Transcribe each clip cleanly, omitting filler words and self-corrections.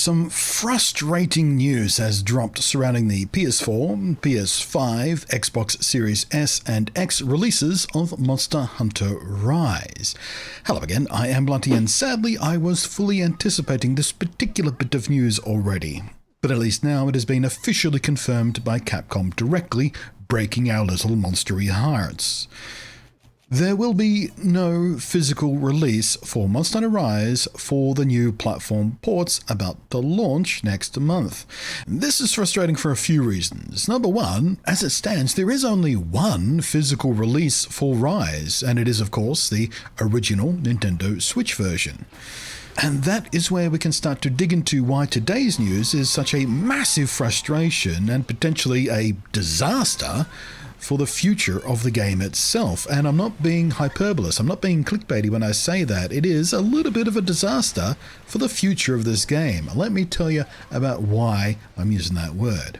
Some frustrating news has dropped surrounding the PS4, PS5, Xbox Series S and X releases of Monster Hunter Rise. Hello again, I am Blunty, and sadly I was fully anticipating this particular bit of news already. But at least now it has been officially confirmed by Capcom directly, breaking our little monstery hearts. There will be no physical release for Monster Hunter Rise for the new platform ports about to launch next month. This is frustrating for a few reasons. Number one, as it stands, there is only one physical release for Rise, and it is of course the original Nintendo Switch version. And that is where we can start to dig into why today's news is such a massive frustration and potentially a disaster for the future of the game itself. And I'm not being hyperbolous, I'm not being clickbaity when I say that. It is a little bit of a disaster for the future of this game. Let me tell you about why I'm using that word.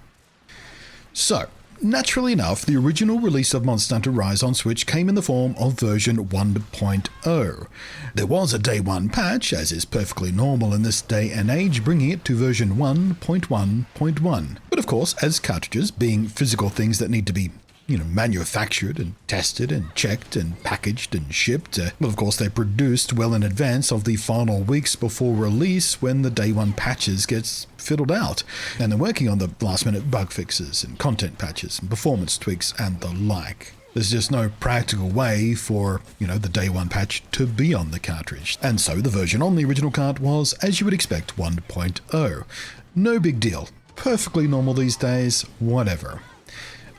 So, naturally enough, the original release of Monster Hunter Rise on Switch came in the form of version 1.0. There was a day one patch, as is perfectly normal in this day and age, bringing it to version 1.1.1. But of course, as cartridges, being physical things that need to be manufactured and tested and checked and packaged and shipped. Well, of course, they're produced well in advance of the final weeks before release when the day one patches gets fiddled out. And they're working on the last minute bug fixes and content patches and performance tweaks and the like. There's just no practical way for, the day one patch to be on the cartridge. And so the version on the original cart was, as you would expect, 1.0. No big deal. Perfectly normal these days, whatever.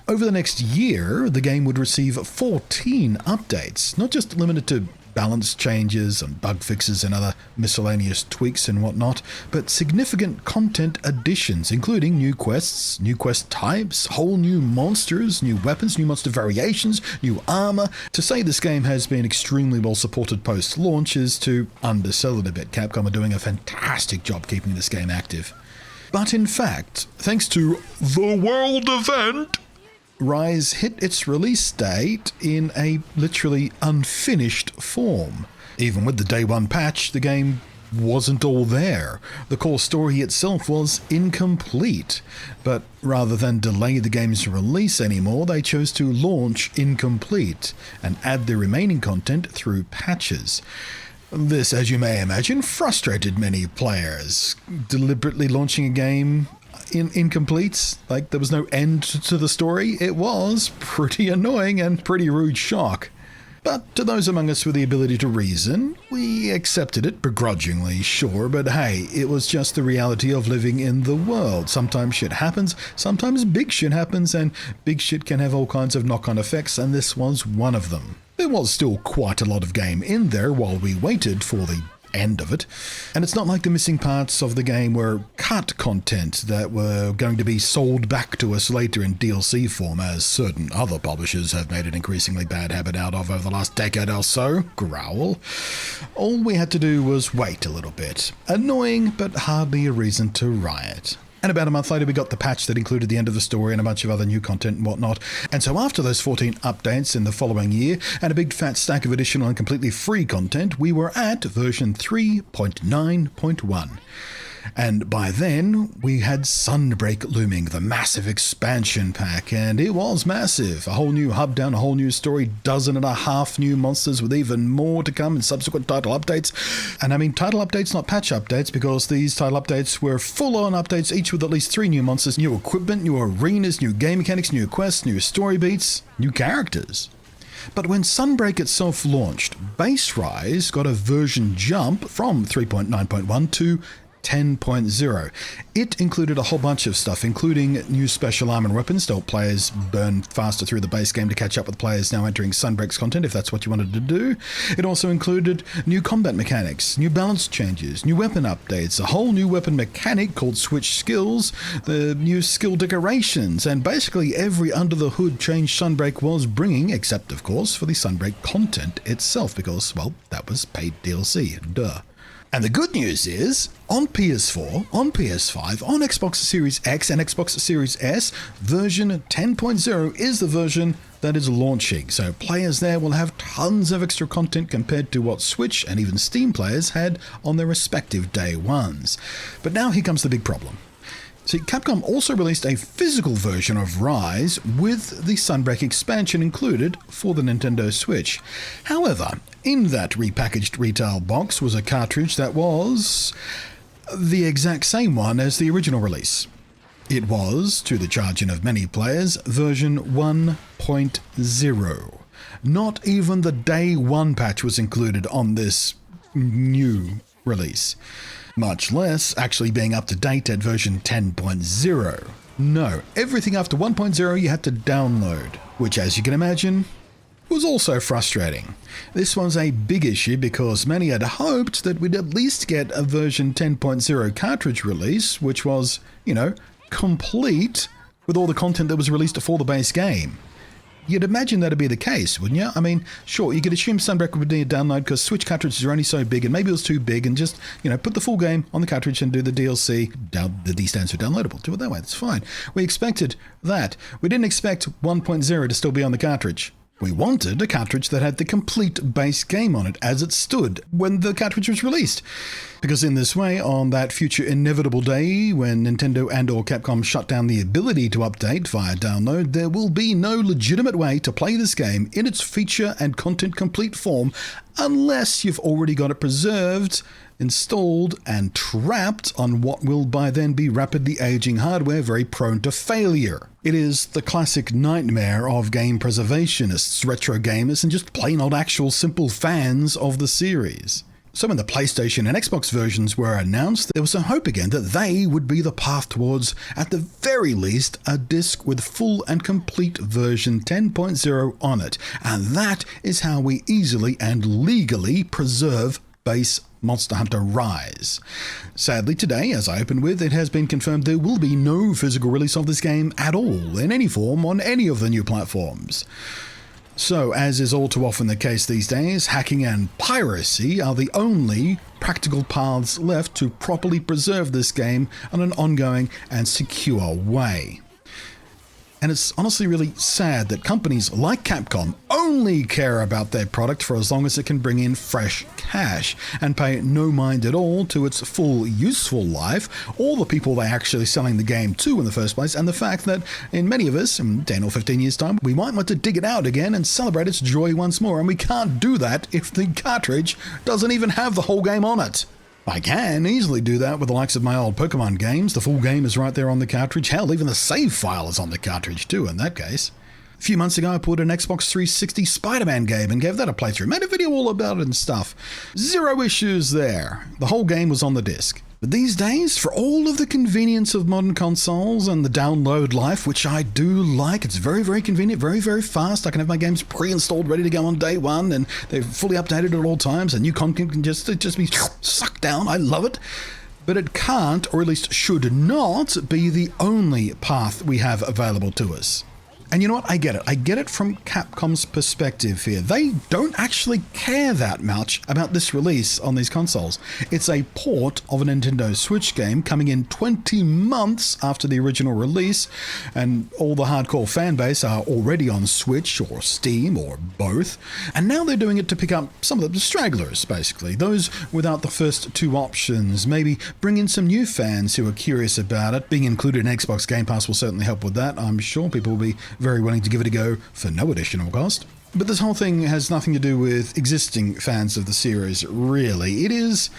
Over the next year, the game would receive 14 updates, not just limited to balance changes and bug fixes and other miscellaneous tweaks and whatnot, but significant content additions, including new quests, new quest types, whole new monsters, new weapons, new monster variations, new armor. To say this game has been extremely well supported post-launch is to undersell it a bit. Capcom are doing a fantastic job keeping this game active. But in fact, thanks to the World Event, Rise hit its release date in a literally unfinished form. Even with the day one patch, the game wasn't all there. The core story itself was incomplete. But rather than delay the game's release anymore, they chose to launch incomplete and add the remaining content through patches. This, as you may imagine, frustrated many players. Deliberately launching a game incomplete, like there was no end to the story, it was pretty annoying and pretty rude shock. But to those among us with the ability to reason, we accepted it begrudgingly, sure, but hey, it was just the reality of living in the world. Sometimes shit happens, sometimes big shit happens, and big shit can have all kinds of knock-on effects, and this was one of them. There was still quite a lot of game in there while we waited for the end of it, and it's not like the missing parts of the game were cut content that were going to be sold back to us later in DLC form, as certain other publishers have made an increasingly bad habit out of over the last decade or so. Growl. All we had to do was wait a little bit. Annoying, but hardly a reason to riot. And about a month later, we got the patch that included the end of the story and a bunch of other new content and whatnot. And so after those 14 updates in the following year, and a big fat stack of additional and completely free content, we were at version 3.9.1. And by then, we had Sunbreak looming, the massive expansion pack, and it was massive. A whole new hub down, a whole new story, 12 new monsters with even more to come in subsequent title updates. And I mean title updates, not patch updates, because these title updates were full-on updates, each with at least 3 new monsters, new equipment, new arenas, new game mechanics, new quests, new story beats, new characters. But when Sunbreak itself launched, Base Rise got a version jump from 3.9.1 to 10.0. It included a whole bunch of stuff, including new special armor and weapons to help players burn faster through the base game to catch up with players now entering Sunbreak's content, if that's what you wanted to do. It also included new combat mechanics, new balance changes, new weapon updates, a whole new weapon mechanic called Switch Skills, the new skill decorations, and basically every under-the-hood change Sunbreak was bringing, except, of course, for the Sunbreak content itself, because, well, that was paid DLC. Duh. And the good news is, on PS4, on PS5, on Xbox Series X and Xbox Series S, version 10.0 is the version that is launching. So players there will have tons of extra content compared to what Switch and even Steam players had on their respective day ones. But now here comes the big problem. See, Capcom also released a physical version of Rise with the Sunbreak expansion included for the Nintendo Switch. However, in that repackaged retail box was a cartridge that was the exact same one as the original release. It was, to the chagrin of many players, version 1.0. Not even the day one patch was included on this new release, much less actually being up to date at version 10.0. No, everything after 1.0 you had to download, which, as you can imagine, was also frustrating. This was a big issue because many had hoped that we'd at least get a version 10.0 cartridge release, which was, complete with all the content that was released for the base game. You'd imagine that'd be the case, wouldn't you? I mean, sure, you could assume Sunbreak would need a download because Switch cartridges are only so big, and maybe it was too big, and just, put the full game on the cartridge and do the DLC. The D stands for downloadable. Do it that way, that's fine. We expected that. We didn't expect 1.0 to still be on the cartridge. We wanted a cartridge that had the complete base game on it as it stood when the cartridge was released. Because in this way, on that future inevitable day when Nintendo and/or Capcom shut down the ability to update via download, there will be no legitimate way to play this game in its feature and content complete form unless you've already got it preserved, installed and trapped on what will by then be rapidly aging hardware very prone to failure. It is the classic nightmare of game preservationists, retro gamers, and just plain old actual simple fans of the series. So when the PlayStation and Xbox versions were announced, there was some hope again that they would be the path towards, at the very least, a disc with full and complete version 10.0 on it. And that is how we easily and legally preserve base Monster Hunter Rise. Sadly today, as I opened with, it has been confirmed there will be no physical release of this game at all, in any form, on any of the new platforms. So, as is all too often the case these days, hacking and piracy are the only practical paths left to properly preserve this game in an ongoing and secure way. And it's honestly really sad that companies like Capcom only care about their product for as long as it can bring in fresh cash and pay no mind at all to its full useful life, or the people they're actually selling the game to in the first place, and the fact that in many of us, in 10 or 15 years' time, we might want to dig it out again and celebrate its joy once more, and we can't do that if the cartridge doesn't even have the whole game on it. I can easily do that with the likes of my old Pokemon games. The full game is right there on the cartridge. Hell, even the save file is on the cartridge too in that case. A few months ago, I put an Xbox 360 Spider-Man game and gave that a playthrough. Made a video all about it and stuff. Zero issues there. The whole game was on the disc. But these days, for all of the convenience of modern consoles and the download life, which I do like, it's very, very convenient, very, very fast. I can have my games pre-installed, ready to go on day one, and they're fully updated at all times, and new content can just be sucked down. I love it. But it can't, or at least should not, be the only path we have available to us. And you know what? I get it. I get it from Capcom's perspective here. They don't actually care that much about this release on these consoles. It's a port of a Nintendo Switch game coming in 20 months after the original release, and all the hardcore fan base are already on Switch or Steam or both, and now they're doing it to pick up some of the stragglers, basically. Those without the first two options. Maybe bring in some new fans who are curious about it. Being included in Xbox Game Pass will certainly help with that. I'm sure people will be very willing to give it a go for no additional cost. But this whole thing has nothing to do with existing fans of the series, really. It is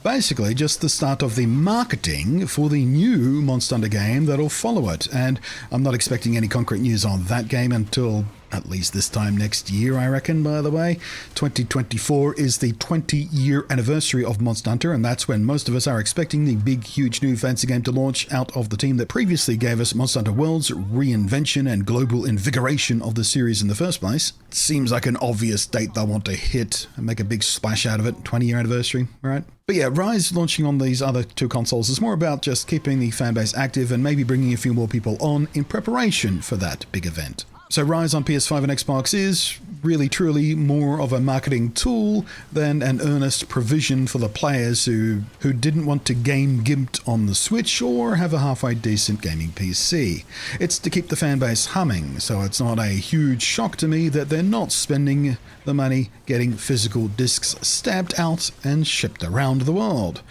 basically just the start of the marketing for the new Monster Hunter game that'll follow it. And I'm not expecting any concrete news on that game until at least this time next year, I reckon, by the way. 2024 is the 20-year anniversary of Monster Hunter, and that's when most of us are expecting the big, huge new fancy game to launch out of the team that previously gave us Monster Hunter World's reinvention and global invigoration of the series in the first place. It seems like an obvious date they'll want to hit and make a big splash out of it, 20-year anniversary, right? But yeah, Rise launching on these other two consoles is more about just keeping the fanbase active and maybe bringing a few more people on in preparation for that big event. So Rise on PS5 and Xbox is really truly more of a marketing tool than an earnest provision for the players who didn't want to game gimped on the Switch or have a halfway decent gaming PC. It's to keep the fanbase humming, so it's not a huge shock to me that they're not spending the money getting physical discs stamped out and shipped around the world.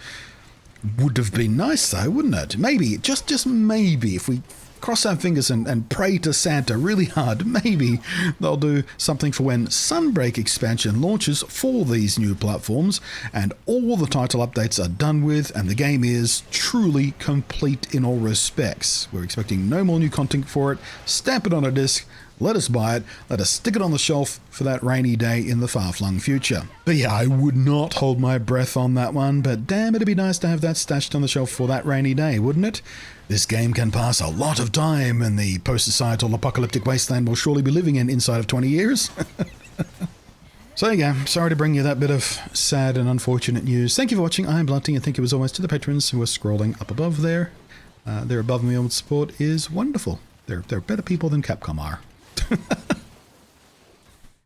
Would have been nice though, wouldn't it? Maybe, just maybe, if we cross our fingers and pray to Santa really hard, maybe they'll do something for when Sunbreak expansion launches for these new platforms and all the title updates are done with and the game is truly complete in all respects. We're expecting no more new content for it. Stamp it on a disc, let us buy it, let us stick it on the shelf for that rainy day in the far-flung future. But yeah, I would not hold my breath on that one, but damn, it'd be nice to have that stashed on the shelf for that rainy day, wouldn't it? This game can pass a lot of time in the post-societal apocalyptic wasteland we'll surely be living in inside of 20 years. So there you go. Sorry to bring you that bit of sad and unfortunate news. Thank you for watching. I'm Blunty, and thank you as always to the patrons who are scrolling up above there. Their above and beyond support is wonderful. They're better people than Capcom are.